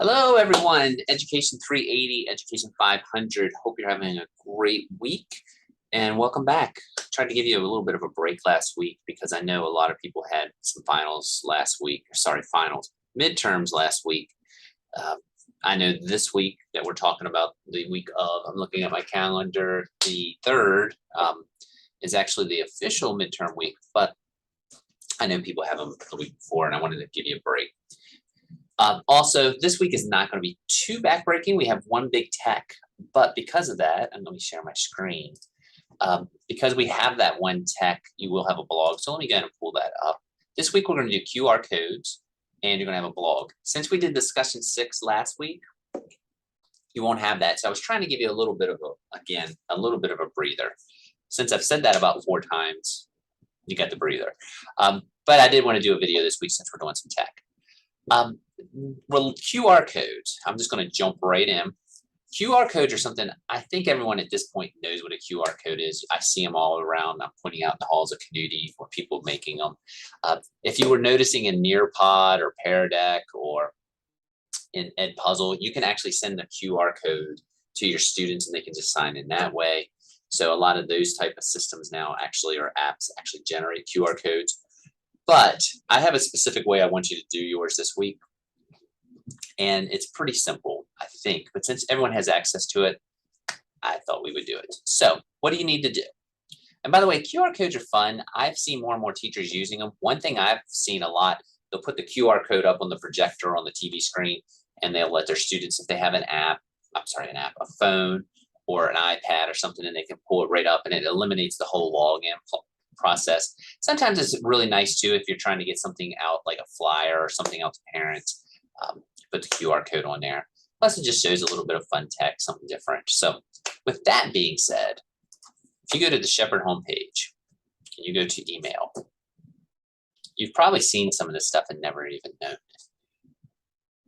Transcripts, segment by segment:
Hello, everyone. Education 380, Education 500. Hope you're having a great week and welcome back. Tried to give you a little bit of a break last week because I know a lot of people had some finals last week, or sorry, finals, midterms last week. Um, I know this week that we're talking about the week of, I'm looking at my calendar, the 3rd is actually the official midterm week, but I know people have them the week before and I wanted to give you a break. Also, this week is not going to be too backbreaking. We have one big tech, but because of that, and let me share my screen. Because we have that one tech, you will have a blog. So let me go ahead and pull that up. This week, we're going to do QR codes and you're going to have a blog. Since we did discussion 6 last week, you won't have that. So I was trying to give you a little bit of a little bit of a breather. Since I've said that about 4 times, you got the breather. But I did want to do a video this week since we're doing some tech. Well, QR codes, I'm just going to jump right in. QR codes are something I think everyone at this point knows what a QR code is. I see them all around. I'm pointing out in the halls of Canudi for people making them. If you were noticing in Nearpod or Pear Deck or in Edpuzzle, you can actually send a QR code to your students and they can just sign in that way. So a lot of those type of systems now actually, or apps actually generate QR codes. But I have a specific way I want you to do yours this week. And it's pretty simple, I think. But since everyone has access to it, I thought we would do it. So what do you need to do? And by the way, QR codes are fun. I've seen more and more teachers using them. One thing I've seen a lot, they'll put the QR code up on the projector on the TV screen, and they'll let their students, if they have a phone or an iPad or something, and they can pull it right up, and it eliminates the whole login process. Sometimes it's really nice too if you're trying to get something out like a flyer or something out to parents. Put the QR code on there. Plus, it just shows a little bit of fun tech, something different. So, with that being said, if you go to the Shepherd homepage and you go to email, you've probably seen some of this stuff and never even known it.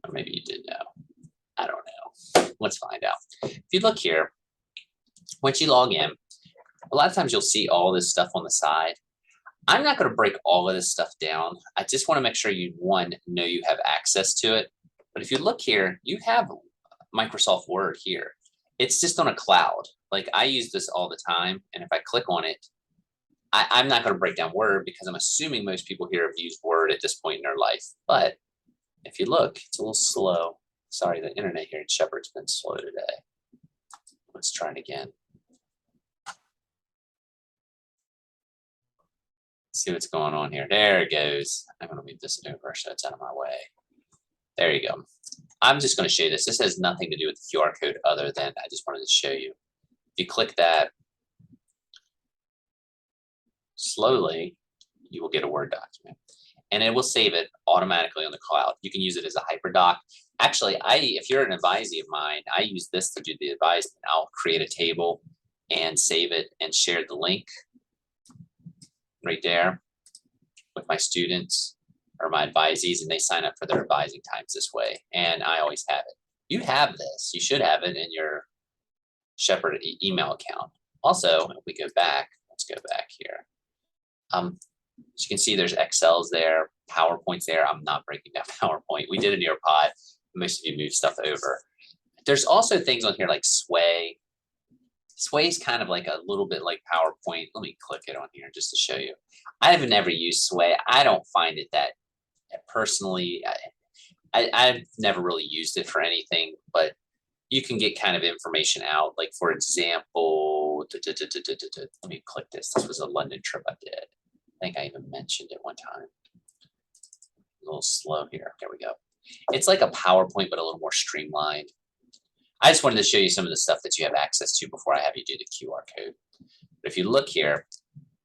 Or maybe you did know. I don't know. Let's find out. If you look here, once you log in, a lot of times you'll see all this stuff on the side. I'm not going to break all of this stuff down. I just want to make sure you, one, know you have access to it. But if you look here, you have Microsoft Word here. It's just on a cloud. Like I use this all the time. And if I click on it, I'm not going to break down Word because I'm assuming most people here have used Word at this point in their life. But if you look, it's a little slow. Sorry, the internet here in Shepherd's been slow today. Let's try it again. See what's going on here. There it goes. I'm going to move this over so it's out of my way. There you go. I'm just going to show you this. This has nothing to do with the QR code other than I just wanted to show you. If you click that, slowly, you will get a Word document. And it will save it automatically on the cloud. You can use it as a hyperdoc. Actually, if you're an advisee of mine, I use this to do the advisement. I'll create a table and save it and share the link right there with my students or my advisees, and they sign up for their advising times this way. And I always have it. You have this. You should have it in your Shepherd email account. Also, if we go back, let's go back here. As you can see, there's Excels there, PowerPoint's there. I'm not breaking down PowerPoint. We did a Nearpod. Most of you moved stuff over. There's also things on here like Sway. Sway is kind of like a little bit like PowerPoint. Let me click it on here just to show you. I've never used Sway. I don't find it that personally. I've never really used it for anything, but you can get kind of information out. Like for example, let me click this. This was a London trip I did. I think I even mentioned it one time. A little slow here. There we go. It's like a PowerPoint, but a little more streamlined. I just wanted to show you some of the stuff that you have access to before I have you do the QR code. But if you look here,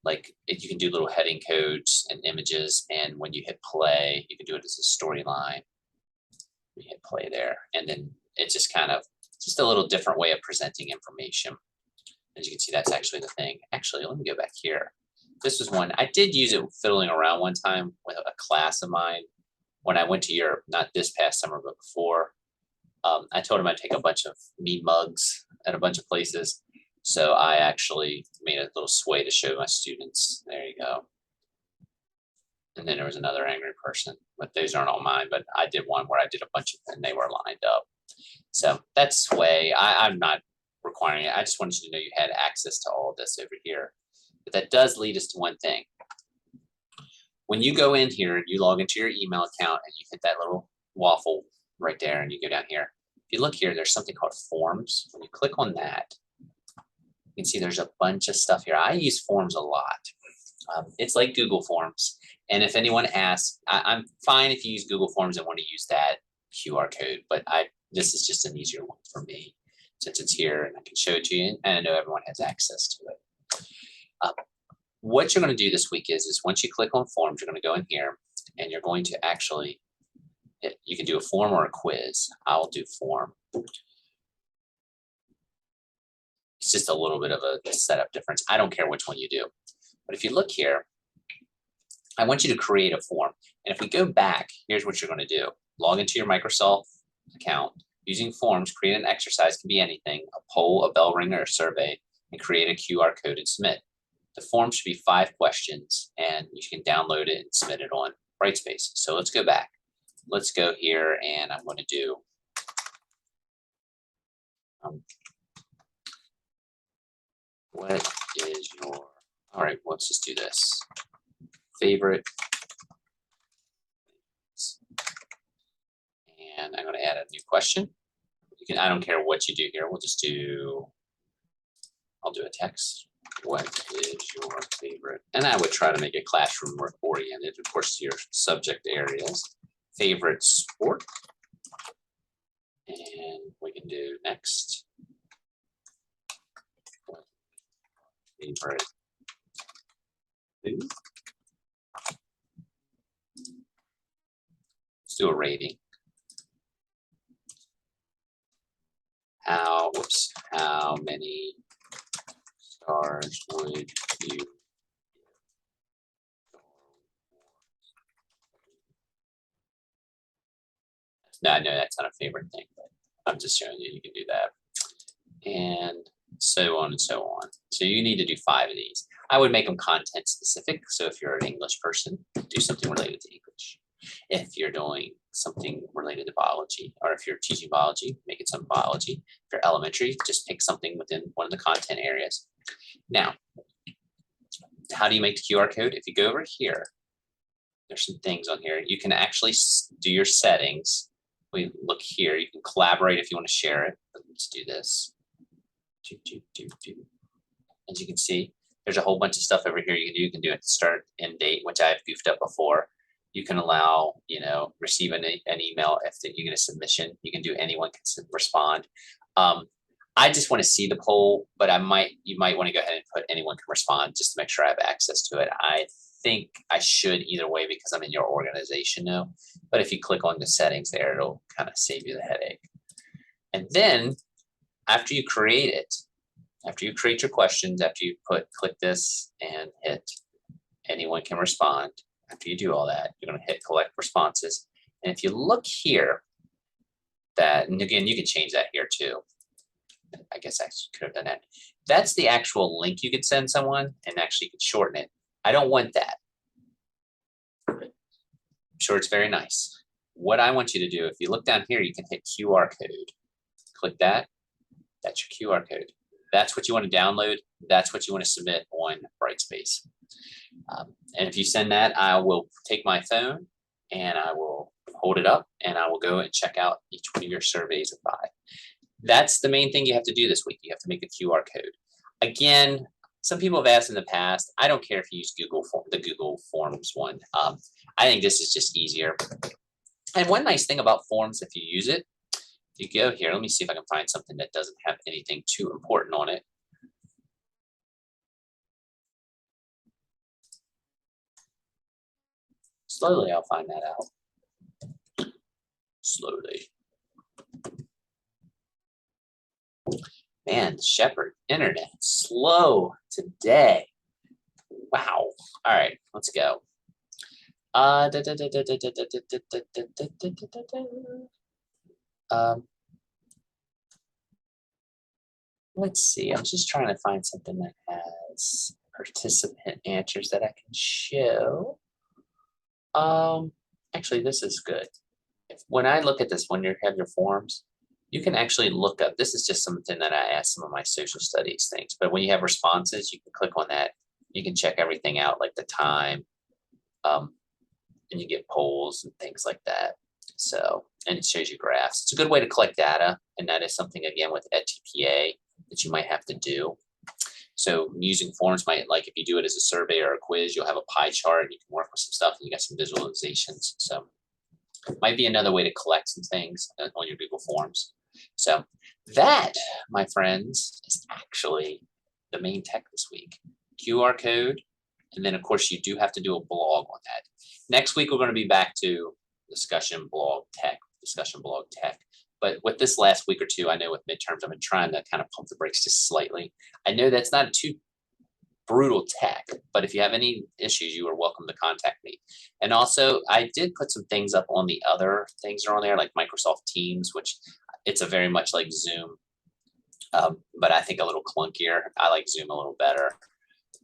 like you can do little heading codes and images, and when you hit play, you can do it as a storyline. You hit play there, and then it's just kind of just a little different way of presenting information. As you can see, that's actually the thing. Actually, let me go back here. This was one I did use it fiddling around one time with a class of mine when I went to Europe, not this past summer, but before. I told him I'd take a bunch of me mugs at a bunch of places. So I actually made a little sway to show my students. There you go. And then there was another angry person, but those aren't all mine, but I did one where I did a bunch of, and they were lined up. So that's the way. I'm not requiring it. I just wanted you to know you had access to all of this over here. But that does lead us to one thing. When you go in here and you log into your email account and you hit that little waffle right there and you go down here, if you look here, there's something called forms. When you click on that, you can see there's a bunch of stuff here. I use forms a lot. It's like Google Forms. And if anyone asks, I'm fine if you use Google Forms and want to use that QR code, but this is just an easier one for me since it's here and I can show it to you, and I know everyone has access to it. What you're going to do this week is once you click on forms, you're going to go in here and you're going to actually, you can do a form or a quiz. I'll do form. It's just a little bit of a setup difference. I don't care which one you do. But if you look here, I want you to create a form. And if we go back, here's what you're going to do. Log into your Microsoft account. Using forms, create an exercise, can be anything, a poll, a bell ringer, a survey, and create a QR code and submit. The form should be 5 questions, and you can download it and submit it on Brightspace. So let's go back. Let's go here, and I'm going to do what is your, all right, let's just do this. Favorite. And I'm going to add a new question. You can, I don't care what you do here. We'll just do, I'll do a text. What is your favorite? And I would try to make it classroom oriented, of course, your subject areas. Favorite sport. And we can do next. Favorite food. Let's do a rating. How many stars would you? No, I know that's not a favorite thing, but I'm just showing you can do that. And so on and so on. So you need to do 5 of these. I would make them content specific. So if you're an English person, do something related to English. If you're doing something related to biology, or if you're teaching biology, make it some biology. If you're elementary, just pick something within one of the content areas. Now, how do you make the QR code? If you go over here, there's some things on here. You can actually do your settings. We look here, you can collaborate if you want to share it. Let's do this. As you can see, there's a whole bunch of stuff over here you can do. You can do it start and date, which I've goofed up before. You can allow, receive an email if you get a submission. You can do anyone can respond. I just want to see the poll, but you might want to go ahead and put anyone can respond just to make sure I have access to it. I think I should either way because I'm in your organization now. But if you click on the settings there, it'll kind of save you the headache. And then after you create it, after you create your questions, after you click this and hit anyone can respond, after you do all that, you're going to hit collect responses. And if you look here, and again, you can change that here too. I guess I could have done that. That's the actual link you could send someone, and actually you could shorten it. I don't want that. I'm sure it's very nice. What I want you to do, if you look down here, you can hit QR code. Click that. That's your QR code. That's what you want to download. That's what you want to submit on Brightspace. And if you send that, I will take my phone and I will hold it up and I will go and check out each one of your surveys of 5. That's the main thing you have to do this week. You have to make a QR code. Again, some people have asked in the past, I don't care if you use the Google Forms one. I think this is just easier. And one nice thing about Forms, if you use it, you go here, let me see if I can find something that doesn't have anything too important on it. Slowly, I'll find that out. Slowly. Man, Shepherd, internet, slow today. Wow. All right, let's go. Let's see. I'm just trying to find something that has participant answers that I can show. Actually, this is good. When I look at this, when you have your forms, you can actually look up, this is just something that I asked some of my social studies things, but when you have responses, you can click on that. You can check everything out, like the time, and you get polls and things like that. So, and it shows you graphs. It's a good way to collect data, and that is something, again, with EdTPA that you might have to do. So using forms might, like if you do it as a survey or a quiz, you'll have a pie chart and you can work with some stuff and you got some visualizations. So it might be another way to collect some things on your Google Forms. So that, my friends, is actually the main tech this week. QR code, and then of course you do have to do a blog on that. Next week we're going to be back to discussion blog tech. But with this last week or two, I know with midterms, I've been trying to kind of pump the brakes just slightly. I know that's not too brutal tech, but if you have any issues, you are welcome to contact me. And also, I did put some things up on the other things that are on there, like Microsoft Teams, which it's a very much like Zoom, but I think a little clunkier. I like Zoom a little better,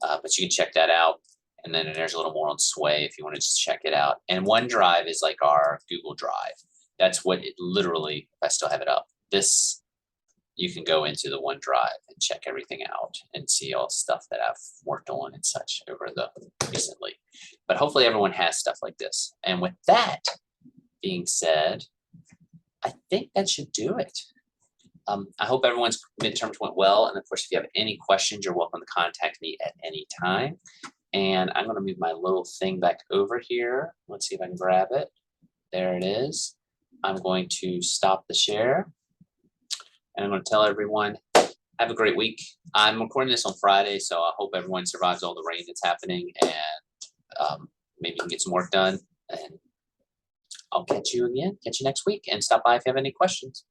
but you can check that out. And then there's a little more on Sway if you want to just check it out. And OneDrive is like our Google Drive. That's what it literally, if I still have it up, this, you can go into the OneDrive and check everything out and see all stuff that I've worked on and such over the recently. But hopefully everyone has stuff like this. And with that being said, I think that should do it. I hope everyone's midterms went well. And of course, if you have any questions, you're welcome to contact me at any time. And I'm going to move my little thing back over here. Let's see if I can grab it. There it is. I'm going to stop the share. And I'm going to tell everyone, have a great week. I'm recording this on Friday, so I hope everyone survives all the rain that's happening and maybe you can get some work done. And I'll catch you again, catch you next week, and stop by if you have any questions.